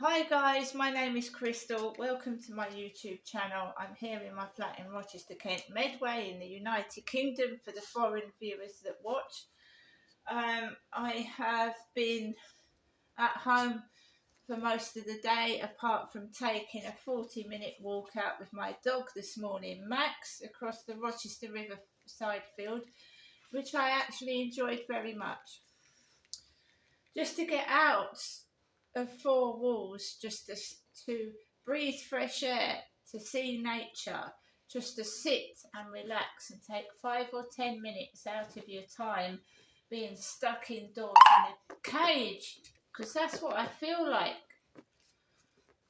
Hi guys, my name is Crystal. Welcome to my YouTube channel. I'm here in my flat in Rochester, Kent, Medway in the United Kingdom for the foreign viewers that watch. I have been at home for most of the day, apart from taking a 40-minute walk out with my dog this morning, Max, across the Rochester Riverside field, which I actually enjoyed very much. Just to get out of four walls, just to breathe fresh air, to see nature, just to sit and relax and take 5 or 10 minutes out of your time being stuck indoors in a cage, because that's what I feel like.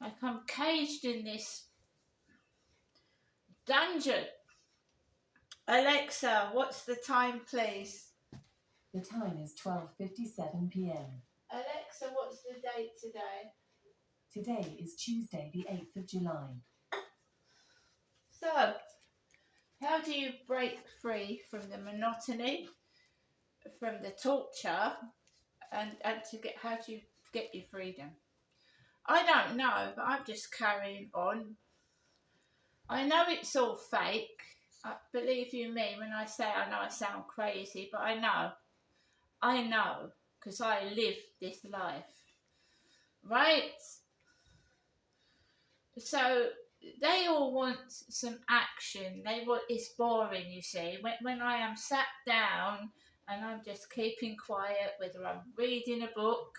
Like I'm caged in this dungeon. Alexa, what's the time, please? The time is 12:57 p.m. Alexa, what's the date today? Today is Tuesday, the 8th of July. So, how do you break free from the monotony, from the torture, and to get, how do you get your freedom? I don't know, but I'm just carrying on. I know it's all fake. Believe you me when I say I know I sound crazy, but I know, because I live this life, right? So they all want some action. It's boring, you see. When I am sat down and I'm just keeping quiet, whether I'm reading a book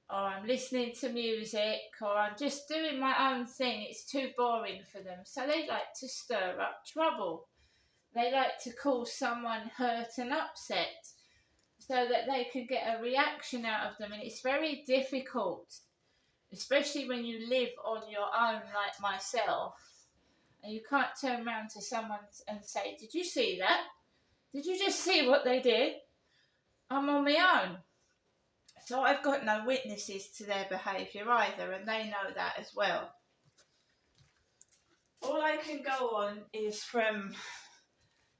or I'm listening to music or I'm just doing my own thing, it's too boring for them. So they like to stir up trouble. They like to cause someone hurt and upset so that they can get a reaction out of them, and it's very difficult, especially when you live on your own like myself, and you can't turn around to someone and say, did you see that? Did you just see what they did? I'm on my own. So I've got no witnesses to their behaviour either, and they know that as well. All I can go on is from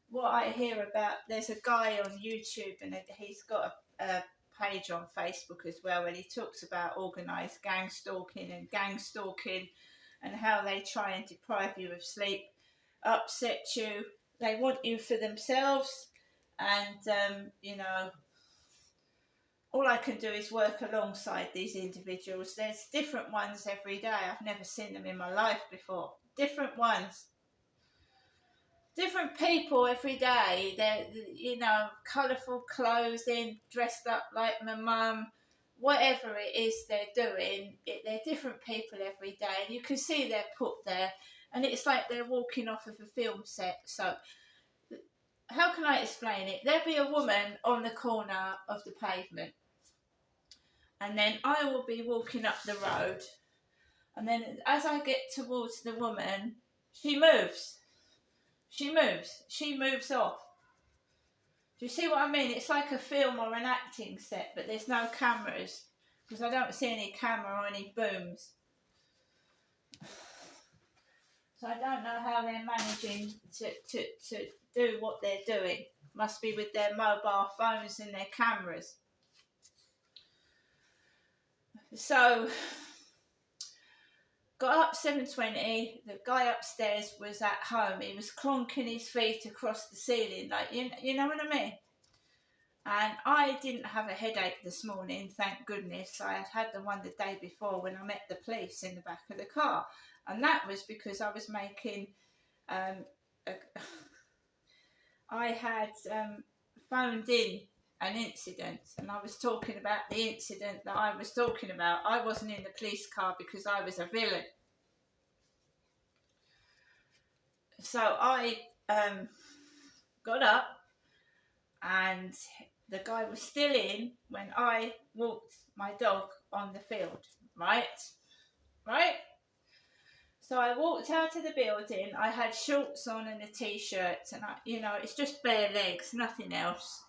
what I hear about. There's a guy on YouTube, and he's got a page on Facebook as well, and he talks about organised gang stalking and how they try and deprive you of sleep, upset you. They want you for themselves, and all I can do is work alongside these individuals. There's different ones every day. I've never seen them in my life before. Different ones. Different people every day. They're, colourful clothing, dressed up like my mum, whatever it is they're doing, they're different people every day. And you can see they're put there, and it's like they're walking off of a film set. So, how can I explain it? There'll be a woman on the corner of the pavement, and then I will be walking up the road, and then as I get towards the woman, she moves. She moves off. Do you see what I mean? It's like a film or an acting set, but there's no cameras, because I don't see any camera or any booms. So I don't know how they're managing to do what they're doing. Must be with their mobile phones and their cameras. So got up 7:20. The guy upstairs was at home. He was clonking his feet across the ceiling, like you know what I mean. And I didn't have a headache this morning, thank goodness. I had the one the day before when I met the police in the back of the car, and that was because I was making. I had phoned in an incident, and I was talking about the incident that I was talking about. I wasn't in the police car because I was a villain. So I got up, and the guy was still in when I walked my dog on the field, right? So I walked out of the building. I had shorts on and a t-shirt, and it's just bare legs, nothing else.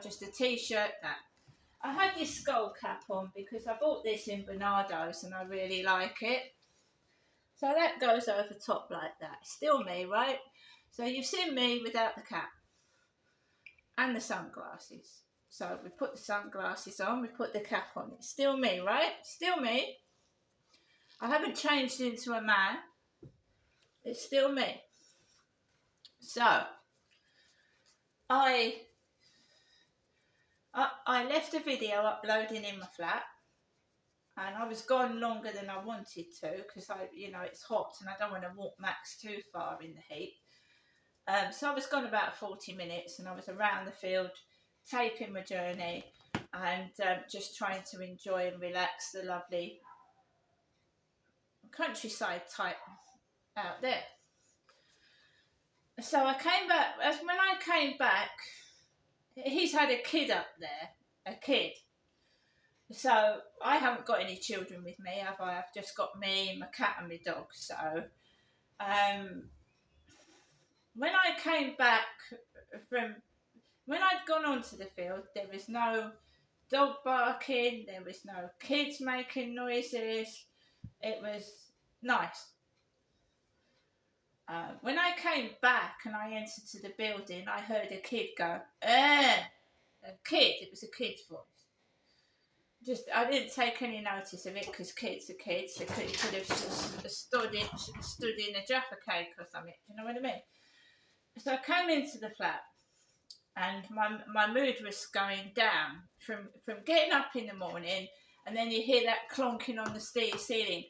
Just a t-shirt. That I had this skull cap on because I bought this in Bernardo's and I really like it. So that goes over top like that. Still me, right? So you've seen me without the cap and the sunglasses. So we put the sunglasses on, we put the cap on. It's still me, right? Still me. I haven't changed into a man. It's still me. So, I left a video uploading in my flat, and I was gone longer than I wanted to because it's hot and I don't want to walk Max too far in the heat. So I was gone about 40 minutes, and I was around the field taping my journey and just trying to enjoy and relax the lovely countryside type out there. So I came back. When I came back, he's had a kid up there, a kid. So I haven't got any children with me, have I? I've just got me, my cat and my dog. So when I came back when I'd gone onto the field, there was no dog barking, there was no kids making noises. It was nice. When I came back and I entered to the building, I heard a kid go, a kid. It was a kid's voice. I didn't take any notice of it because kids are kids. The kid could have stood in a Jaffa cake or something. Do you know what I mean? So I came into the flat, and my mood was going down from getting up in the morning, and then you hear that clonking on the ceiling.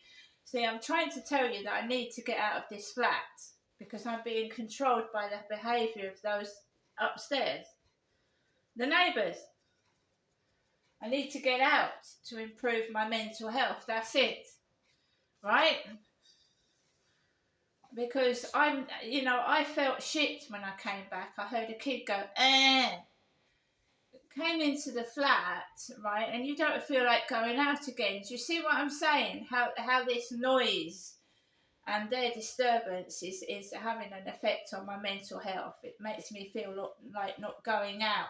See, I'm trying to tell you that I need to get out of this flat because I'm being controlled by the behaviour of those upstairs, the neighbours. I need to get out to improve my mental health. That's it, right? Because I felt shit when I came back. I heard a kid go, Came into the flat, right, and you don't feel like going out again. Do you see what I'm saying? How this noise and their disturbance is having an effect on my mental health. It makes me feel like not going out.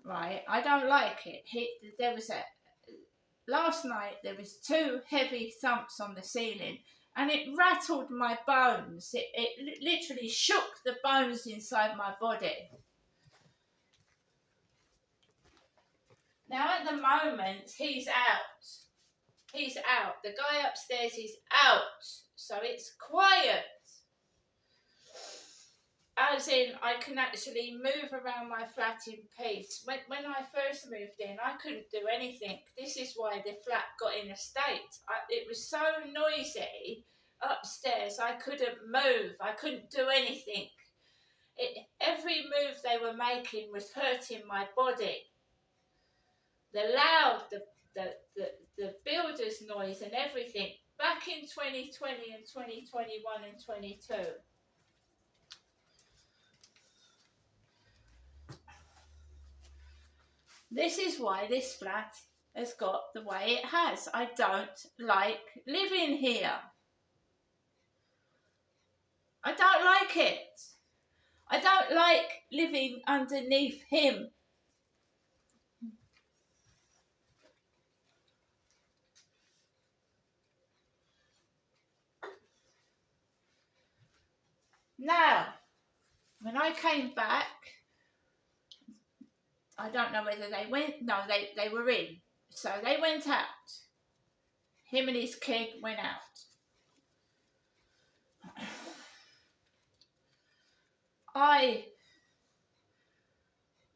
Right, I don't like it. Last night there was 2 heavy thumps on the ceiling, and it rattled my bones. It literally shook the bones inside my body. Now at the moment he's out. He's out. The guy upstairs is out, so it's quiet. As in, I can actually move around my flat in peace. When I first moved in, I couldn't do anything. This is why the flat got in a state. It was so noisy upstairs, I couldn't move. I couldn't do anything. Every move they were making was hurting my body. The loud, the builder's noise and everything. Back in 2020 and 2021 and 22. This is why this flat has got the way it has. I don't like living here. I don't like it. I don't like living underneath him. Now, when I came back, I don't know whether they went, no, they were in. So they went out. Him and his kid went out.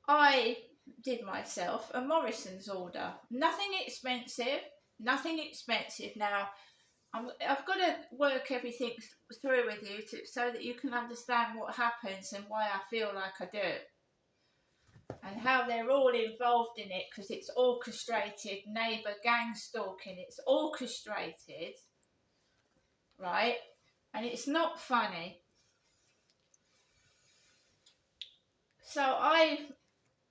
I did myself a Morrison's order. Nothing expensive. Now, I've got to work everything through with you so that you can understand what happens and why I feel like I do. And how they're all involved in it, because it's orchestrated neighbour gang stalking. It's orchestrated, right? And it's not funny. So I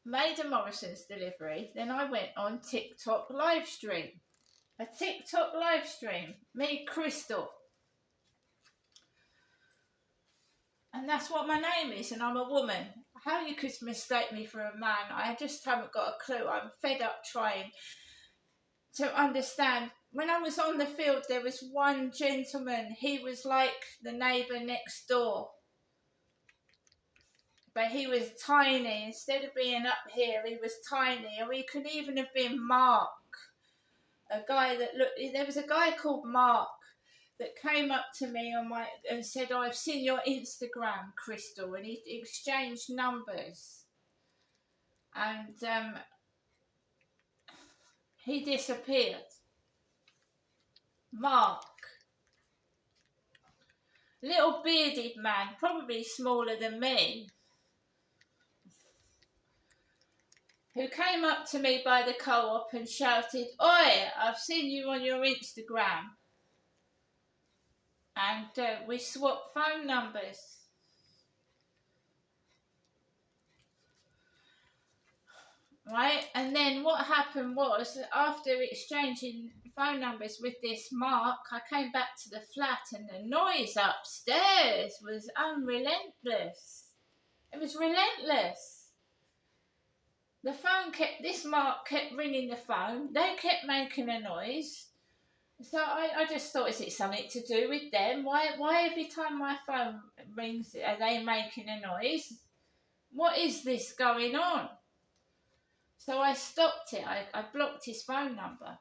made a Morrison's delivery. Then I went on TikTok live stream. A TikTok live stream. Me, Crystal. And that's what my name is, and I'm a woman. How you could mistake me for a man, I just haven't got a clue. I'm fed up trying to understand. When I was on the field, there was one gentleman. He was like the neighbour next door. But he was tiny. Instead of being up here, he was tiny. Or he could even have been Mark. a guy that there was a guy called Mark that came up to me and said, "Oh, I've seen your Instagram, Crystal," and he exchanged numbers, and he disappeared. Mark, little bearded man, probably smaller than me, who came up to me by the co-op and shouted, "Oi, I've seen you on your Instagram." And we swapped phone numbers. Right, and then what happened was, after exchanging phone numbers with this Mark, I came back to the flat and the noise upstairs was unrelentless. It was relentless. This Mark kept ringing the phone, they kept making a noise. So I just thought, is it something to do with them? Why every time my phone rings are they making a noise? What is this going on? So I stopped it. I blocked his phone number.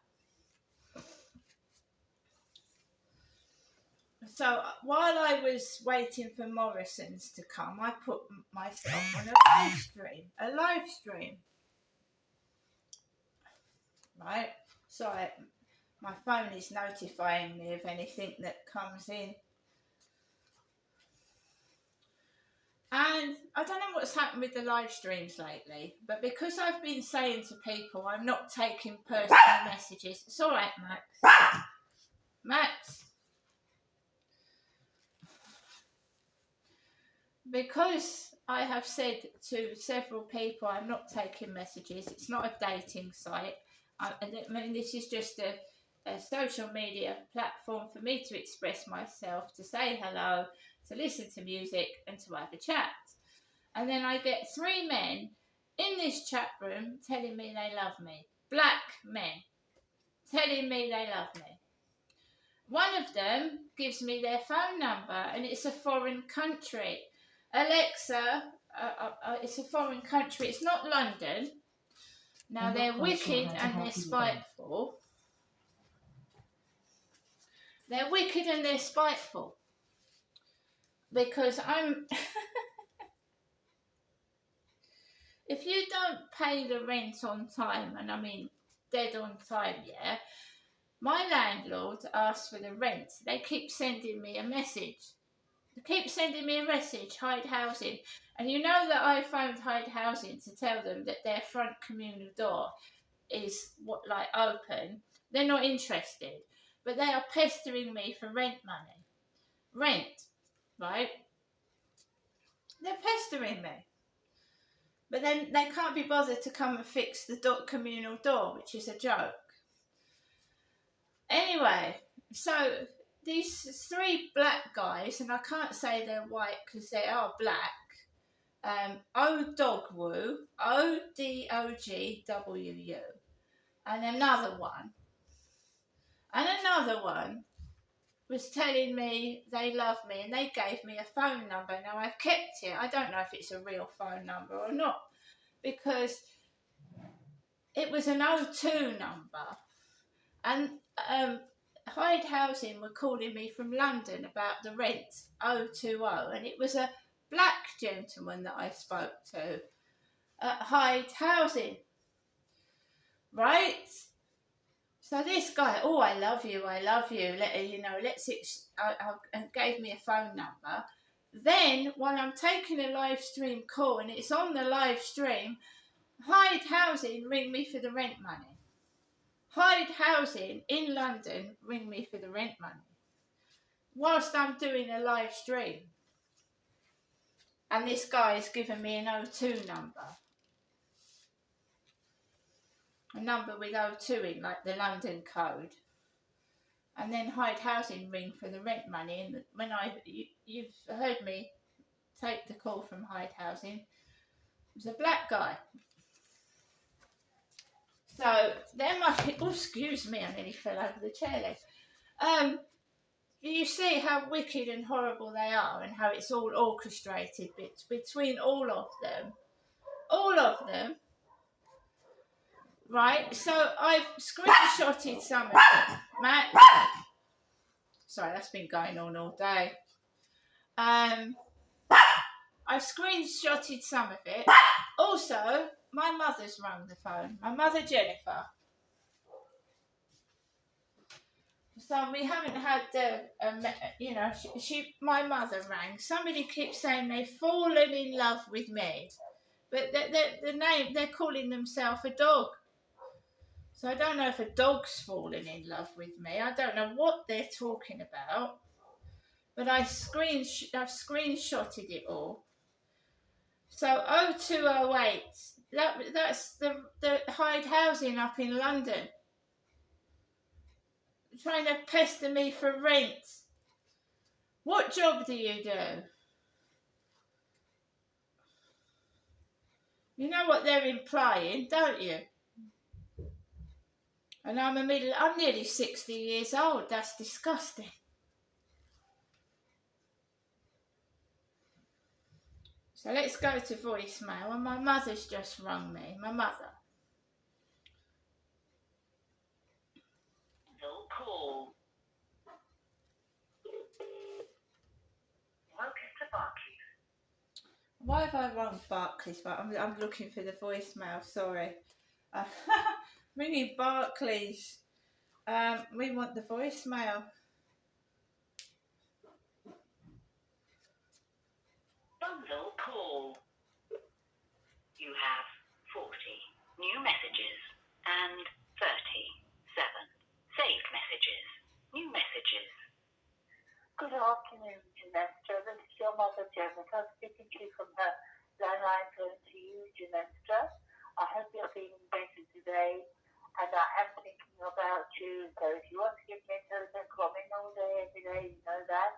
So while I was waiting for Morrison's to come, I put myself on a live stream. Right? So my phone is notifying me of anything that comes in. And I don't know what's happened with the live streams lately, but because I've been saying to people I'm not taking personal messages. It's all right, Max. Max. Because I have said to several people I'm not taking messages, it's not a dating site. I mean, this is just a social media platform for me to express myself, to say hello, to listen to music and to have a chat. And then I get 3 men in this chat room telling me they love me. Black men telling me they love me. One of them gives me their phone number and it's a foreign country. Alexa, it's a foreign country. It's not London. Now they're wicked and they're spiteful. They're wicked and they're spiteful. Because if you don't pay the rent on time, and I mean dead on time, yeah, my landlord asks for the rent. They keep sending me a message. Hyde Housing. And you know that I phoned Hyde Housing to tell them that their front communal door is open. They're not interested. But they are pestering me for rent money. Rent, right? They're pestering me. But then they can't be bothered to come and fix the communal door, which is a joke. Anyway, so these 3 black guys, and I can't say they're white because they are black, Odogwu, Odogwu, and another one was telling me they love me and they gave me a phone number. Now I've kept it. I don't know if it's a real phone number or not because it was an O2 number. And Hyde Housing were calling me from London about the rent 020, and it was a black gentleman that I spoke to at Hyde Housing. Right? So this guy, "Oh, I love you. And gave me a phone number. Then, while I'm taking a live stream call and it's on the live stream, Hyde Housing ring me for the rent money. Hyde Housing in London ring me for the rent money whilst I'm doing a live stream. And this guy has given me an O2 number. A number with O2 in, like the London code. And then Hyde Housing ring for the rent money. And when you've heard me take the call from Hyde Housing, it was a black guy. So there must be, oh, excuse me, I nearly fell over the chair leg. You see how wicked and horrible they are and how it's all orchestrated between all of them. All of them. Right, so I've screenshotted some of it. Matt, sorry, that's been going on all day. I've screenshotted some of it. Also, my mother's rung the phone. My mother, Jennifer. So we haven't had my mother rang. Somebody keeps saying they've fallen in love with me, but they're calling themselves a dog. So I don't know if a dog's fallen in love with me. I don't know what they're talking about, but I've screenshotted it all. So 0208, that's the Hyde Housing up in London, trying to pester me for rent. What job do you do? You know what they're implying, don't you? And I'm nearly 60 years old. That's disgusting. So let's go to voicemail. And my mother's just rung me. My mother. No call. Welcome to Barclays. Why have I rung Barclays? But I'm looking for the voicemail. Sorry. Ringing Barclays. We want the voicemail. Bundle call. You have 40 new messages and 37 saved messages. New messages. Good afternoon, Genestra. This is your mother, Jennifer, speaking to you from her landline phone to you, Genestra. I hope you're feeling better today, and I am thinking about you. So if you want to give me a telephone call, I'm in all day, every day, you know that.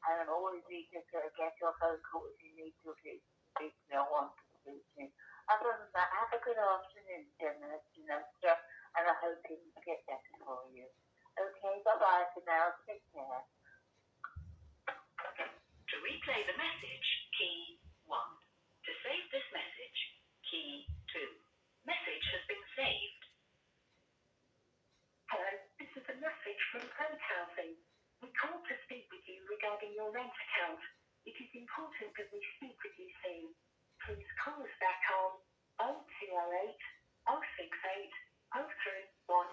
And I'm always eager to get your phone call if you need to speak to me or want to speak to me. Other than that, have a good afternoon, Genestra, and I hope things get better for you. Okay, bye-bye for now. Take care. To replay the message, key 1. To save this message, key 2. Message has been saved. Hello, this is a message from Hyde Housing. We called to speak with you regarding your rent account. It is important that we speak with you soon. Please call us back on 0208 068 031.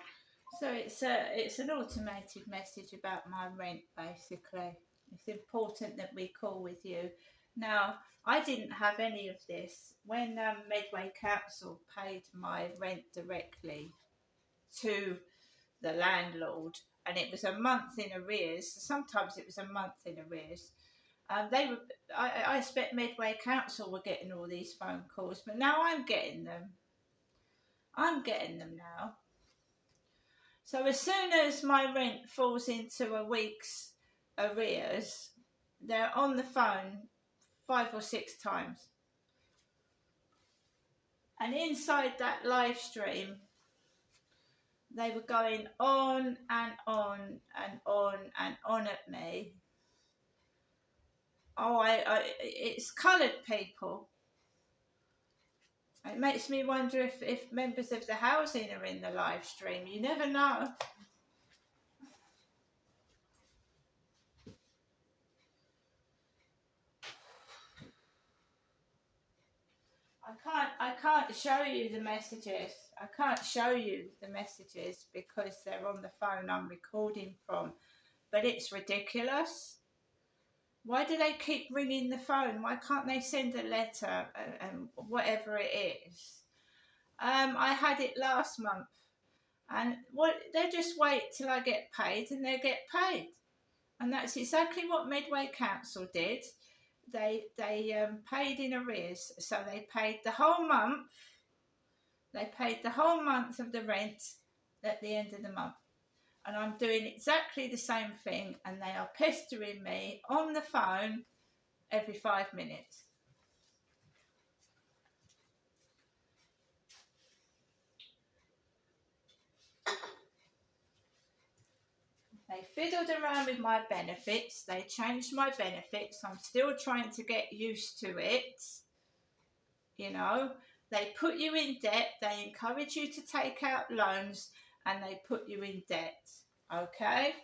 So it's an automated message about my rent, basically. It's important that we call with you. Now, I didn't have any of this. When Medway Council paid my rent directly to the landlord, and it was a month in arrears, sometimes it was a month in arrears, I expect Medway Council were getting all these phone calls, but now I'm getting them. I'm getting them now. So as soon as my rent falls into a week's arrears, they're on the phone 5 or 6 times. And inside that live stream, they were going on and on and on and on at me. Oh, it's coloured people. It makes me wonder if members of the housing are in the live stream. You never know. I can't show you the messages. I can't show you the messages because they're on the phone I'm recording from. But it's ridiculous. Why do they keep ringing the phone? Why can't they send a letter and whatever it is? I had it last month, and they just wait till I get paid, and they get paid, and that's exactly what Medway Council did. They paid in arrears, so they paid the whole month. They paid the whole month of the rent at the end of the month. And I'm doing exactly the same thing, and they are pestering me on the phone every 5 minutes. They fiddled around with my benefits. They changed my benefits. I'm still trying to get used to it. You know, They put you in debt, they encourage you to take out loans, and they put you in debt. Okay?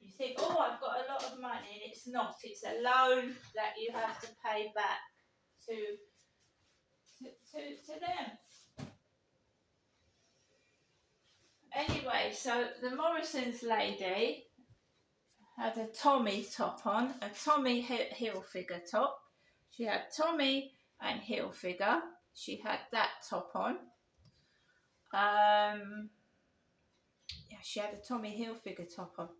You think, oh, I've got a lot of money, and it's not. It's a loan that you have to pay back to them. Anyway, so the Morrison's lady had a Tommy top on, a Tommy Hilfiger top. She had Tommy and Hilfiger. She had that top on. Yeah, she had a Tommy Hilfiger top on.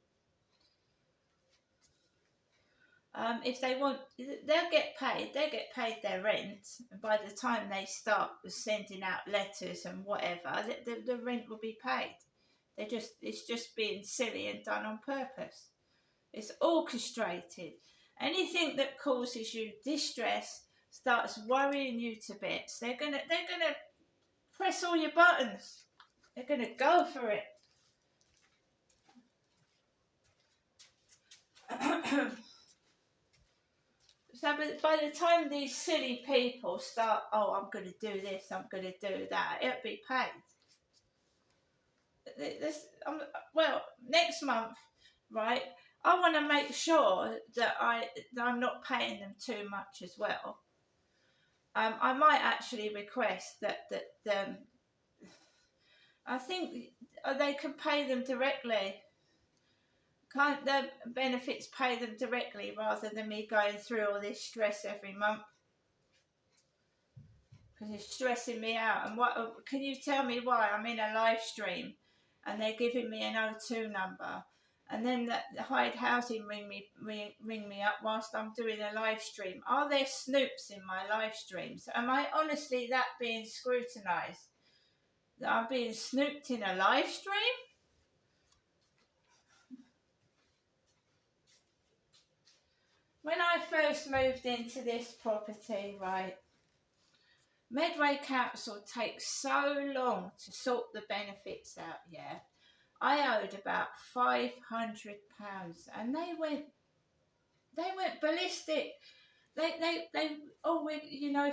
If they want, they'll get paid. They get paid their rent, and by the time they start sending out letters and whatever, the rent will be paid. It's just being silly and done on purpose. It's orchestrated. Anything that causes you distress starts worrying you to bits. They're gonna press all your buttons. They're gonna go for it. So by the time these silly people start, oh, I'm going to do this, I'm going to do that, it'll be paid. Well, next month, right, I want to make sure that I'm not paying them too much as well. I might actually request that I think they can pay them directly. Can't the benefits pay them directly rather than me going through all this stress every month? Because it's stressing me out. And what can you tell me why? I'm in a live stream and they're giving me an O2 number, and then the Hyde Housing ring me up whilst I'm doing a live stream. Are there snoops in my live streams? Am I honestly that being scrutinised? That I'm being snooped in a live stream? When I first moved into this property, right, Medway Council takes so long to sort the benefits out, yeah. I owed about £500 and they went ballistic. If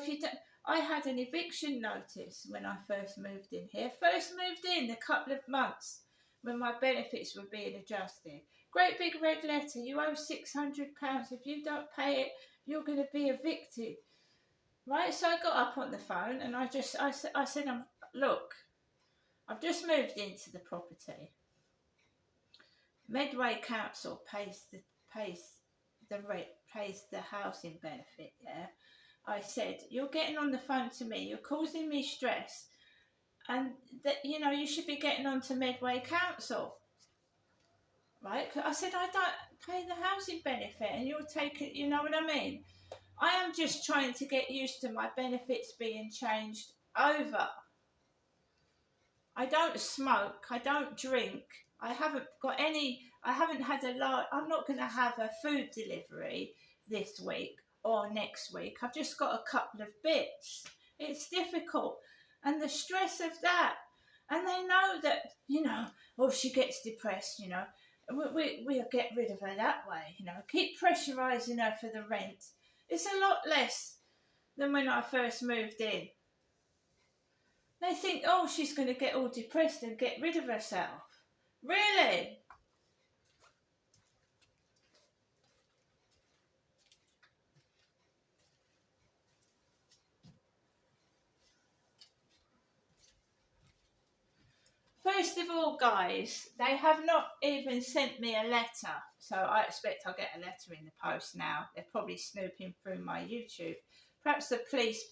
you don't, I had an eviction notice when I first moved in here. A couple of months when my benefits were being adjusted. Great big red letter, you owe £600. If you don't pay it, you're going to be evicted. Right, so I got up on the phone and I said, look, I've just moved into the property. Medway Council pays the housing benefit, yeah. I said, you're getting on the phone to me, you're causing me stress, and that you should be getting on to Medway Council. Right? I said, I don't pay the housing benefit and you'll take it, you know what I mean? I am just trying to get used to my benefits being changed over. I don't smoke, I don't drink, I haven't had I'm not going to have a food delivery this week or next week. I've just got a couple of bits. It's difficult. And the stress of that. And they know that, if she gets depressed, we'll get rid of her that way, keep pressurising her for the rent. It's a lot less than when I first moved in. They think, oh, she's going to get all depressed and get rid of herself. Really? First of all, guys, they have not even sent me a letter. So I expect I'll get a letter in the post now. They're probably snooping through my YouTube. Perhaps the police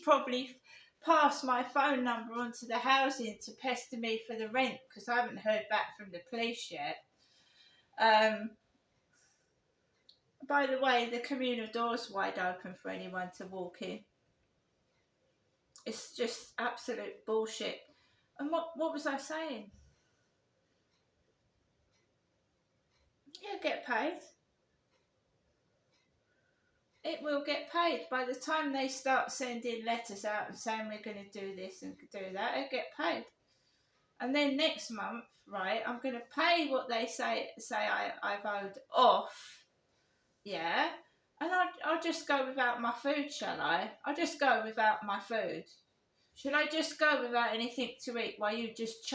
probably passed my phone number onto the housing to pester me for the rent, because I haven't heard back from the police yet. By the way, the communal door's wide open for anyone to walk in. It's just absolute bullshit. And what was I saying? You'll get paid. It will get paid. By the time they start sending letters out and saying we're going to do this and do that, it'll get paid. And then next month, right, I'm going to pay what they say I've owed off, yeah, and I'll just go without my food, shall I? I'll just go without my food. Should I just go without anything to eat while you just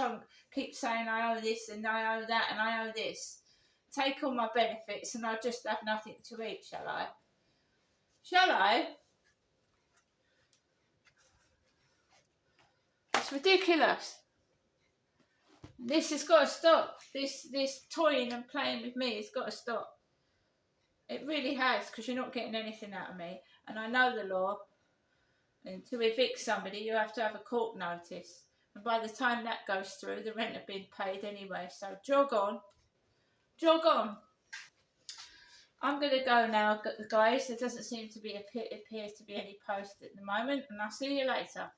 keep saying I owe this and I owe that and I owe this? Take all my benefits and I'll just have nothing to eat, shall I? Shall I? It's ridiculous. This has got to stop. This toying and playing with me has got to stop. It really has, because you're not getting anything out of me. And I know the law. And to evict somebody, you have to have a court notice. And by the time that goes through, the rent have been paid anyway. So jog on. Jog on. I'm going to go now, guys. There doesn't seem to be appear to be any post at the moment. And I'll see you later.